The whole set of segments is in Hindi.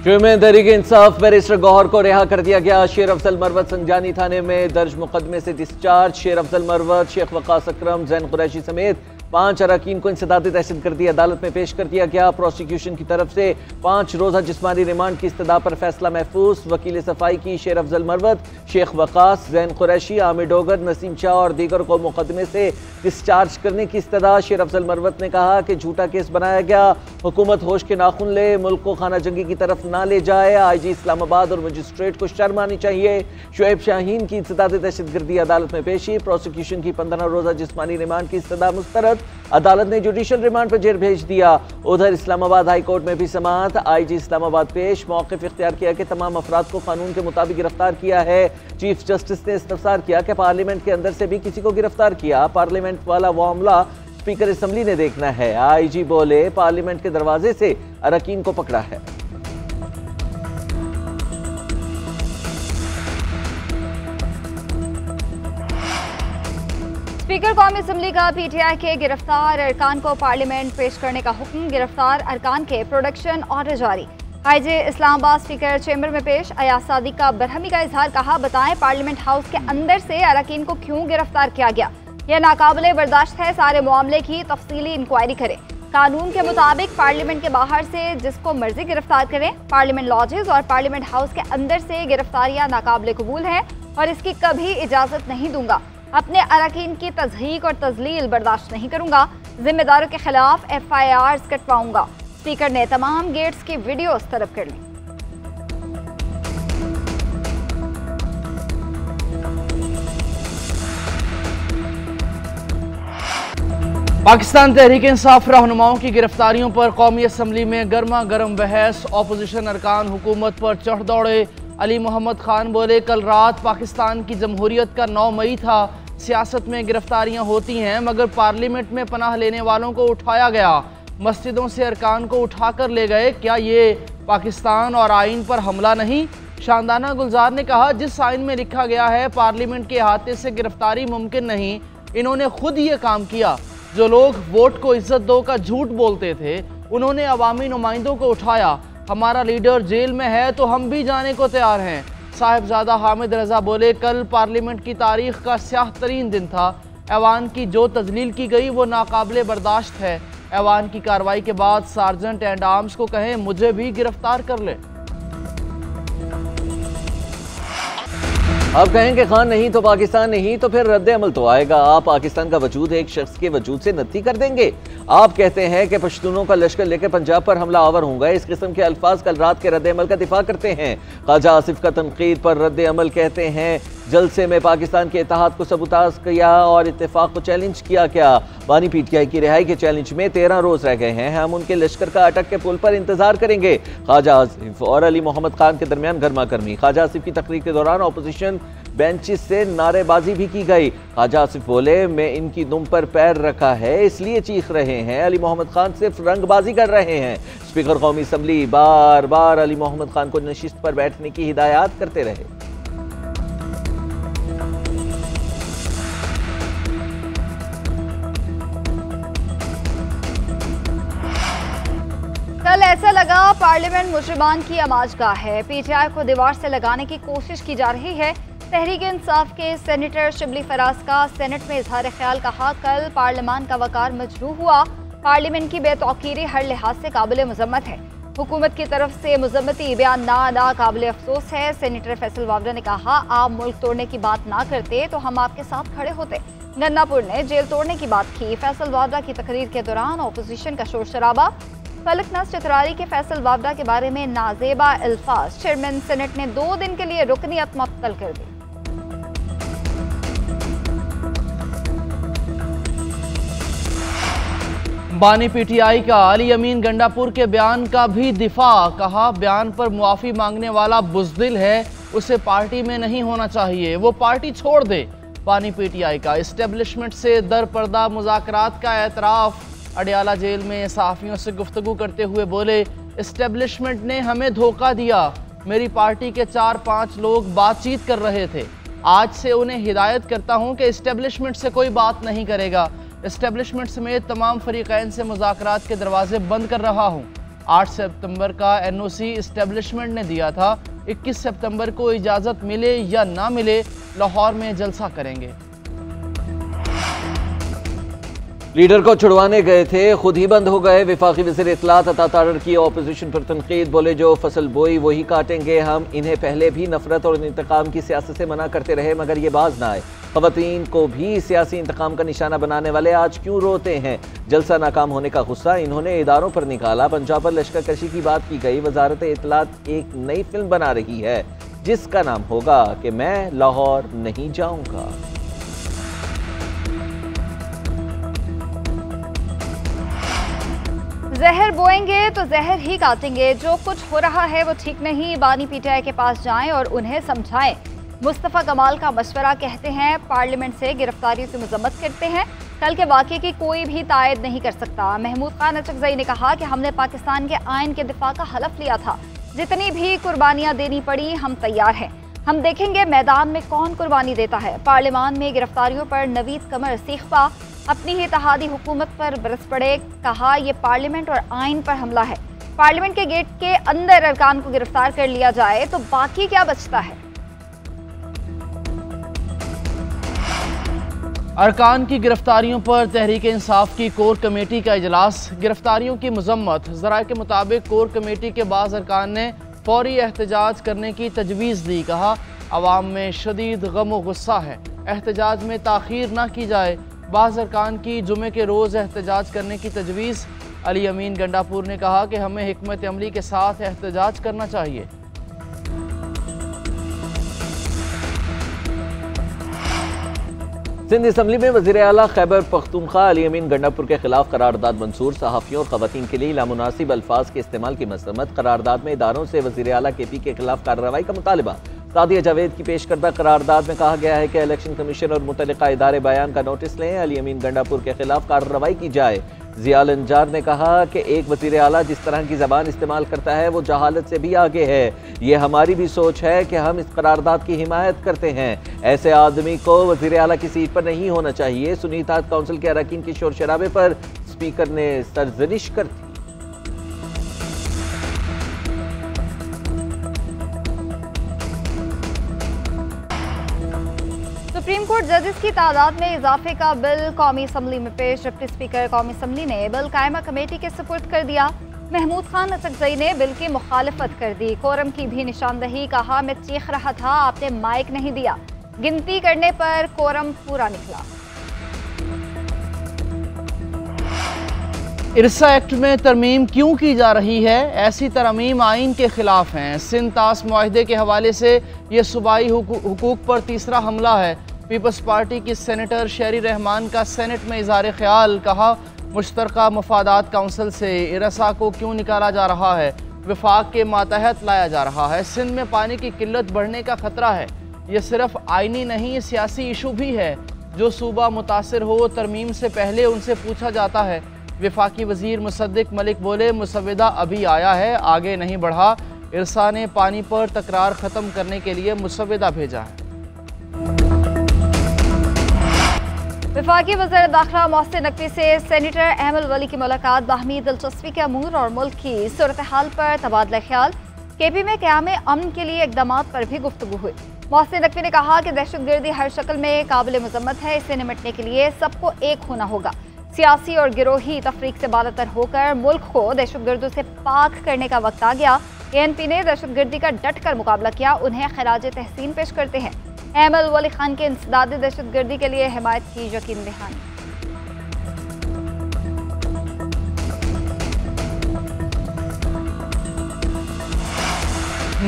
चेयरमैन तहरीक इंसाफ बैरिस्टर गौहर को रिहा कर दिया गया। शेर अफजल मरवत संजानी थाने में दर्ज मुकदमे से डिस्चार्ज। शेर अफजल मरवत, शेख वकास अकरम, जैन कुरैशी समेत 5 अरकान को इंसदादी दहशतगर्दी अदालत में पेश कर दिया गया। प्रोसिक्यूशन की तरफ से 5 रोज़ा जिस्मानी रिमांड की इस्तदा पर फैसला महफूज। वकील सफाई की शेर अफजल मरवत, शेख वकास, जैन कुरैशी, आमिर डोगर, नसीम शाह और दीगर को मुकदमे से डिस्चार्ज करने की इस्तदा। शेर अफजल मरवत ने कहा कि झूठा केस बनाया गया, हुकूमत होश के नाखून ले, मुल्क को खाना जंगी की तरफ ना ले जाए। IG इस्लामाबाद और मजिस्ट्रेट को शर्म आनी चाहिए। शुएब शाहीन की इंसदादी दहशतगर्दी अदालत में पेशी। प्रोसिक्यूशन की 15 रोज़ा जिस्मानी रिमांड की इस्तदा मुस्तरद। अदालत ने जुडिशल रिमांड पर जेल भेज दिया। उधर इस्लामाबाद हाई कोर्ट में भी समाअत। IG इस्लामाबाद पेश। मौक़िफ़ इख्तियार किया कि तमाम अफराद को कानून के मुताबिक गिरफ्तार किया है। चीफ जस्टिस ने इस्तफसार किया कि पार्लियामेंट के अंदर से भी किसी को गिरफ्तार किया। पार्लियामेंट वाला मामला स्पीकर असम्बली ने देखना है। IG बोले पार्लियामेंट के दरवाजे से अरकान को पकड़ा है। स्पीकर कौमी असम्बली का PTI के गिरफ्तार अरकान को पार्लियामेंट पेश करने का हुक्म। गिरफ्तार अरकान के प्रोडक्शन ऑर्डर जारी। IG इस्लामाबाद स्पीकर चैम्बर में पेश। अयाज सादिक का बरहमी का इजहार। कहा, बताएं पार्लियामेंट हाउस के अंदर से अरकान को क्यों गिरफ्तार किया गया। यह नाकाबिले बर्दाश्त है। सारे मामले की तफसीली इंक्वायरी करें। कानून के मुताबिक पार्लियामेंट के बाहर से जिसको मर्जी गिरफ्तार करें। पार्लियामेंट लॉजेस और पार्लियामेंट हाउस के अंदर से गिरफ्तारियां नाकाबिले कबूल हैं और इसकी कभी इजाजत नहीं दूंगा। अपने अरकान की तज़हीक और तजलील बर्दाश्त नहीं करूंगा। जिम्मेदारों के खिलाफ FIRs कटवाऊंगा। स्पीकर ने तमाम गेट्स की वीडियोस तलब कर ली। पाकिस्तान तहरीक इंसाफ रहनुमाओं की गिरफ्तारियों पर कौमी असम्बली में गर्मा गर्म बहस। ऑपोजिशन अरकान हुकूमत पर चढ़ दौड़े। अली मोहम्मद खान बोले, कल रात पाकिस्तान की जमहूरियत का 9 मई था। सियासत में गिरफ्तारियां होती हैं मगर पार्लियामेंट में पनाह लेने वालों को उठाया गया। मस्जिदों से अरकान को उठाकर ले गए। क्या ये पाकिस्तान और आइन पर हमला नहीं? शानदाना गुलजार ने कहा, जिस आइन में लिखा गया है पार्लियामेंट के अहाते से गिरफ्तारी मुमकिन नहीं, इन्होंने खुद ये काम किया। जो लोग वोट को इज्जत दो का झूठ बोलते थे, उन्होंने अवामी नुमाइंदों को उठाया। हमारा लीडर जेल में है तो हम भी जाने को तैयार हैं। साहिबजादा हामिद रजा बोले, कल पार्लियामेंट की तारीख का स्याह तरीन दिन था। ऐवान की जो तजलील की गई वो नाकाबिले बर्दाश्त है। ऐवान की कार्रवाई के बाद सार्जेंट एंड आर्म्स को कहें मुझे भी गिरफ्तार कर ले। अब कहेंगे खान नहीं तो पाकिस्तान नहीं, तो फिर रद्द अमल तो आएगा। आप पाकिस्तान का वजूद एक शख्स के वजूद से नत्ती कर देंगे। आप कहते हैं कि पश्तूनों का लश्कर लेकर पंजाब पर हमला आवर होंगे। इस किस्म के अल्फाज कल रात के रद्द अमल का दिफा करते हैं। ख्वाजा आसिफ का तनकीद पर रद्द अमल कहते हैं, जलसे में पाकिस्तान के इत्तेहाद को सबूताज किया और इत्तेफाक को चैलेंज किया। क्या बानी PTI की रिहाई के चैलेंज में 13 रोज रह गए हैं। हम उनके लश्कर का अटक के पुल पर इंतजार करेंगे। ख्वाजा आसिफ और अली मोहम्मद खान के दरमियान गर्मा गर्मी। ख्वाजा आसिफ की तकरीर के दौरान अपोजिशन बेंचेस से नारेबाजी भी की गई। ख्वाजा आसिफ बोले, मैं इनकी दुम पर पैर रखा है इसलिए चीख रहे हैं। अली मोहम्मद खान सिर्फ रंगबाजी कर रहे हैं। स्पीकर कौमी असम्बली बार बार अली मोहम्मद खान को नशिस्त पर बैठने की हिदायत करते रहे। कल ऐसा लगा पार्लियामेंट मुजरिमान की अमाजगाह है। PTI को दीवार से लगाने की कोशिश की जा रही है। तहरीक इंसाफ के सेनेटर शिबली फराज का सेनेट में इजहार ख्याल। कहा, कल पार्लियामान का वकार मजरूह हुआ। पार्लियामेंट की बेतौकीरी हर लिहाज से काबिल मजम्मत है। हुकूमत की तरफ से मजम्मती बयान ना आना काबिल अफसोस है। सेनेटर फैसल वावड़ा ने कहा, आप मुल्क तोड़ने की बात ना करते तो हम आपके साथ खड़े होते। गन्नापुर ने जेल तोड़ने की बात की। फैसल वावड़ा की तकरीर के दौरान अपोजिशन का शोर शराबा। फलकनाज चित्रारी के फैसल वावड़ा के बारे में नाजेबा अल्फाज। चेयरमैन सेनेट ने 2 दिन के लिए रुकनियत मुअत्तल कर दी। बानी PTI का अली अमीन गंडापुर के बयान का भी दिफा। कहा, बयान पर मुआफ़ी मांगने वाला बुज़दिल है, उसे पार्टी में नहीं होना चाहिए, वो पार्टी छोड़ दे। बानी PTI का इस्टेब्लिशमेंट से दर पर्दा मुज़ाकरात का एतराफ़। अडियाला जेल में सहाफ़ियों से गुफ्तगू करते हुए बोले, इस्टेब्लिशमेंट ने हमें धोखा दिया। मेरी पार्टी के 4-5 लोग बातचीत कर रहे थे। आज से उन्हें हिदायत करता हूं कि इस्टेब्लिशमेंट से कोई बात नहीं करेगा। इस्टेब्लिशमेंट समेत तमाम फरीक़ैन से मुज़ाकरात के दरवाजे बंद कर रहा हूं। 8 सितंबर का NOC इस्टेब्लिशमेंट ने दिया था। 21 सितंबर को इजाज़त मिले या ना मिले लाहौर में जलसा करेंगे। लीडर को छुड़वाने गए थे, खुद ही बंद हो गए। वफाकी वज़ीर इत्तलात अता तारड़ की ऑपोजिशन पर तनकीद, बोले जो फसल बोई वही काटेंगे। हम इन्हें पहले भी नफरत और इंतकाम की सियासत से मना करते रहे मगर ये बाज ना आए। ख़वातीन को भी सियासी इंतकाम का निशाना बनाने वाले आज क्यों रोते हैं। जलसा नाकाम होने का गुस्सा इन्होंने इदारों पर निकाला। पंजाब पर लश्कर कशी की बात की गई। वजारत इत्तलात एक नई फिल्म बना रही है जिसका नाम होगा कि मैं लाहौर नहीं जाऊंगा। जहर बोएंगे तो जहर ही काटेंगे। जो कुछ हो रहा है वो ठीक नहीं। बानी PTI के पास जाएं और उन्हें समझाएं। मुस्तफ़ा कमाल का मशवरा कहते हैं, पार्लियामेंट से गिरफ्तारियों की मजम्मत करते हैं। कल के वाक़े की कोई भी तायद नहीं कर सकता। महमूद खान अचकज़ई ने कहा कि हमने पाकिस्तान के आइन के दिफा का हलफ लिया था। जितनी भी कुर्बानियाँ देनी पड़ी हम तैयार हैं। हम देखेंगे मैदान में कौन कुर्बानी देता है। पार्लियामान में गिरफ्तारियों पर नवीद कमर सीखपा अपनी ही इत्तेहादी हुकूमत पर बरस पड़े। कहा यह पार्लियामेंट और आइन पर हमला है। पार्लियामेंट के गेट के अंदर अरकान को गिरफ्तार कर लिया जाए तो बाकी क्या बचता है। अरकान की गिरफ्तारियों पर तहरीक इंसाफ की कोर कमेटी का इजलास। गिरफ्तारियों की मजम्मत। ज़राए के मुताबिक कोर कमेटी के बाज़ अरकान ने फौरी एहतजाज करने की तजवीज़ दी। कहा अवाम में शदीद गम व गुस्सा है, एहतजाज में ताख़ीर ना की जाए। बाज़ अरकान की जुमे के रोज़ एहतजाज करने की तजवीज़। अली अमीन गंडापुर ने कहा कि हमें हिकमत अमली के साथ एहतजाज करना चाहिए। सिंध असम्बली में वज़ीर आला खैबर पख्तूनख्वा अली अमीन गंडापुर के खिलाफ करारदाद मंसूर। सहाफ़ियों और ख़वातीन के लिए लामुनासिब अल्फाज के इस्तेमाल की मज़म्मत। करारदाद में इदारों से वज़ीर आला KP के खिलाफ कार्रवाई का मुतालबा। सादिया जावेद की पेश करदा करारदाद में कहा गया है कि इलेक्शन कमीशन और मुतल्लिका इदारे बयान का नोटिस लें। अली अमीन गंडापुर के खिलाफ कार्रवाई की जाए। ज़ियाल अंजार ने कहा कि एक वज़ीर आला जिस तरह की ज़बान इस्तेमाल करता है वो जहालत से भी आगे है। ये हमारी भी सोच है कि हम इस करारदाद की हिमायत करते हैं। ऐसे आदमी को वज़ीर आला की सीट पर नहीं होना चाहिए। सुन्नी इत्तेहाद काउंसिल के अरकान की शोर शराबे पर स्पीकर ने सरजरिश कर दी। सुप्रीम कोर्ट जजेस की तादाद में इजाफे का बिल कौमी असम्बली में पेश। डिप्टी स्पीकर कौमी असम्बली ने बिल कायमा कमेटी के सुपुर्द कर दिया। महमूद खान अचकज़ई ने बिल की मुखालफत कर दी। कोरम की भी निशानदही। कहा मैं चीख रहा था, आपने माइक नहीं दिया। गिनती करने पर कोरम पूरा निकला। इरसा एक्ट में तरमीम क्यों की जा रही है। ऐसी तरमीम आइन के खिलाफ हैं। सिंध तास मुआहदे के हवाले से ये सूबाई हुकूक पर तीसरा हमला है। पीपल्स पार्टी की सेनेटर शेरी रहमान का सेनेट में इज़हार ख्याल। कहा मुश्तरका मफादात काउंसिल से इरसा को क्यों निकाला जा रहा है। वफाक के मातहत लाया जा रहा है। सिंध में पानी की किल्लत बढ़ने का खतरा है। ये सिर्फ आइनी नहीं सियासी इशू भी है। जो सूबा मुतासर हो तरमीम से पहले उनसे पूछा जाता है। वफाकी वज़ीर मुसद्दिक मलिक बोले मुसव्विदा अभी आया है, आगे नहीं बढ़ा। इरसा ने पानी पर तकरार ख़त्म करने के लिए मुसव्विदा भेजा है। वफाकी वज़ीर दाखिला मोहसिन नकवी से सेनेटर अहमद वली की मुलाकात। बाहमी दिलचस्पी के अमूर और मुल्क की सूरत हाल पर तबादला ख्याल। KP में क़याम अमन के लिए इक़दामात पर भी गुफ्तगू हुई। मोहसिन नकवी ने कहा कि दहशतगर्दी हर शक्ल में काबिल मज़म्मत है। इससे निपटने के लिए सबको एक होना होगा। सियासी और गिरोही तफरीक से बालातर होकर मुल्क को दहशतगर्दों से पाक करने का वक्त आ गया। ANP ने दहशतगर्दी का डट कर मुकाबला किया। उन्हें खराज तहसीन पेश करते हैं। अहमद वली खान के इंसदाद दहशतगर्दी के लिए हिमायत की यकीन दहानी।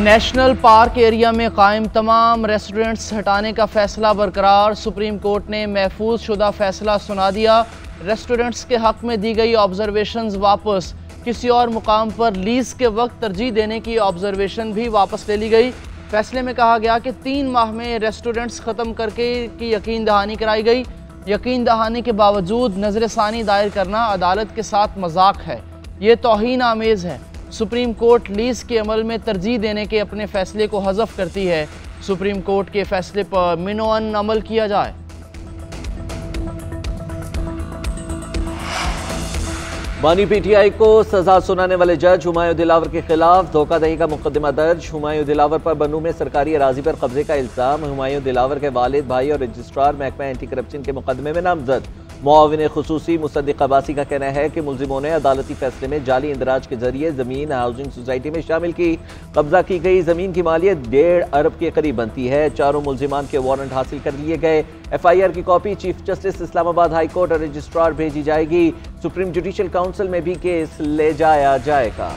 नेशनल पार्क एरिया में कायम तमाम रेस्टोरेंट्स हटाने का फैसला बरकरार। सुप्रीम कोर्ट ने महफूज शुदा फैसला सुना दिया। रेस्टोरेंट्स के हक में दी गई ऑब्जर्वेशंस वापस। किसी और मुकाम पर लीज के वक्त तरजीह देने की ऑब्जर्वेशन भी वापस ले ली गई। फैसले में कहा गया कि 3 माह में रेस्टोरेंट्स ख़त्म करके की यकीन दहानी कराई गई। यकीन दहानी के बावजूद नज़रसानी दायर करना अदालत के साथ मजाक है। ये तौहीन आमेज़ है। सुप्रीम कोर्ट लीज के अमल में तरजीह देने के अपने फैसले को हज़फ करती है। सुप्रीम कोर्ट के फैसले पर मिनोअन अमल किया जाए। बानी पीटीआई को सजा सुनाने वाले जज हुमायूं दिलावर के खिलाफ धोखाधड़ी का मुकदमा दर्ज। हुमायूं दिलावर पर बनू में सरकारी अराजी पर कब्जे का इल्जाम। हुमायूं दिलावर के वालिद, भाई और रजिस्ट्रार महकमा एंटी करप्शन के मुकदमे में नामजद। मुआविन खुसूसी मुसद्दिक अब्बासी का कहना है कि मुल्जिमों ने अदालती फैसले में जाली इंदराज के जरिए जमीन हाउसिंग सोसाइटी में शामिल की। कब्जा की गई जमीन की मालियत 1.5 अरब के करीब बनती है। चारों मुल्जिमान के वारंट हासिल कर लिए गए। FIR की copy chief justice Islamabad high court और रजिस्ट्रार भेजी जाएगी। सुप्रीम जुडिशल काउंसिल में भी केस ले जाया जाएगा।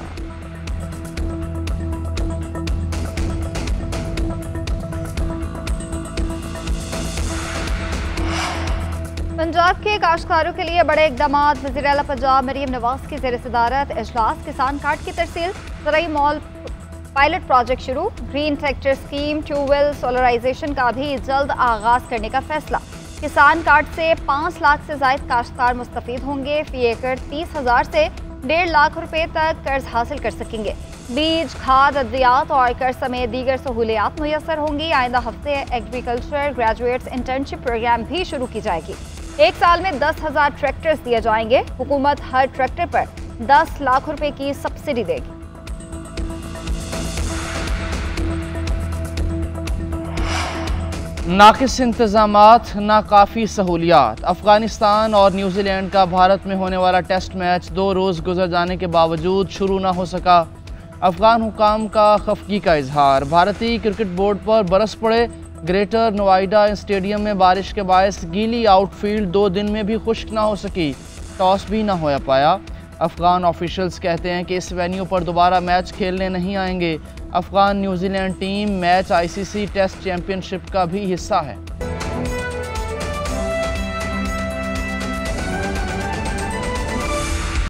पंजाब के काश्तकारों के लिए बड़े इकदाम। वज़ीर आला पंजाब मरीम नवाज की ज़ेर सदारत इजलास। किसान कार्ड की तरसील, ज़राई मॉल पायलट प्रोजेक्ट शुरू। Green tractor scheme, tubewell solarisation का भी जल्द आगाज करने का फैसला। किसान कार्ड से 5 लाख से ज़ायद काश्तकार मुस्तफ़ीद होंगे। फी एकड़ 30,000 से 1.5 लाख रुपए तक कर्ज हासिल कर सकेंगे। बीज, खाद, अद्वियात और कर्ज समेत दीगर सहूलियात मुयसर होंगी। आइंदा हफ्ते एग्रीकल्चर ग्रेजुएट्स इंटर्नशिप प्रोग्राम भी शुरू की जाएगी। 1 साल में 10,000 ट्रैक्टर्स दिए जाएंगे। हुकूमत हर ट्रैक्टर पर 10 लाख रुपए की सब्सिडी देगी। नाकिस इंतजामात, नाकाफ़ी सहूलियात। अफगानिस्तान और न्यूजीलैंड का भारत में होने वाला टेस्ट मैच 2 रोज़ गुजर जाने के बावजूद शुरू न हो सका। अफगान हुकाम का खफगी का इजहार। भारतीय क्रिकेट बोर्ड पर बरस पड़े। ग्रेटर नोएडा स्टेडियम में बारिश के बायस गीली आउटफील्ड 2 दिन में भी खुश्क ना हो सकी। टॉस भी ना हो पाया। अफगान ऑफिशियल्स कहते हैं कि इस वेन्यू पर दोबारा मैच खेलने नहीं आएंगे। Afghan New Zealand team match ICC test championship का भी हिस्सा है।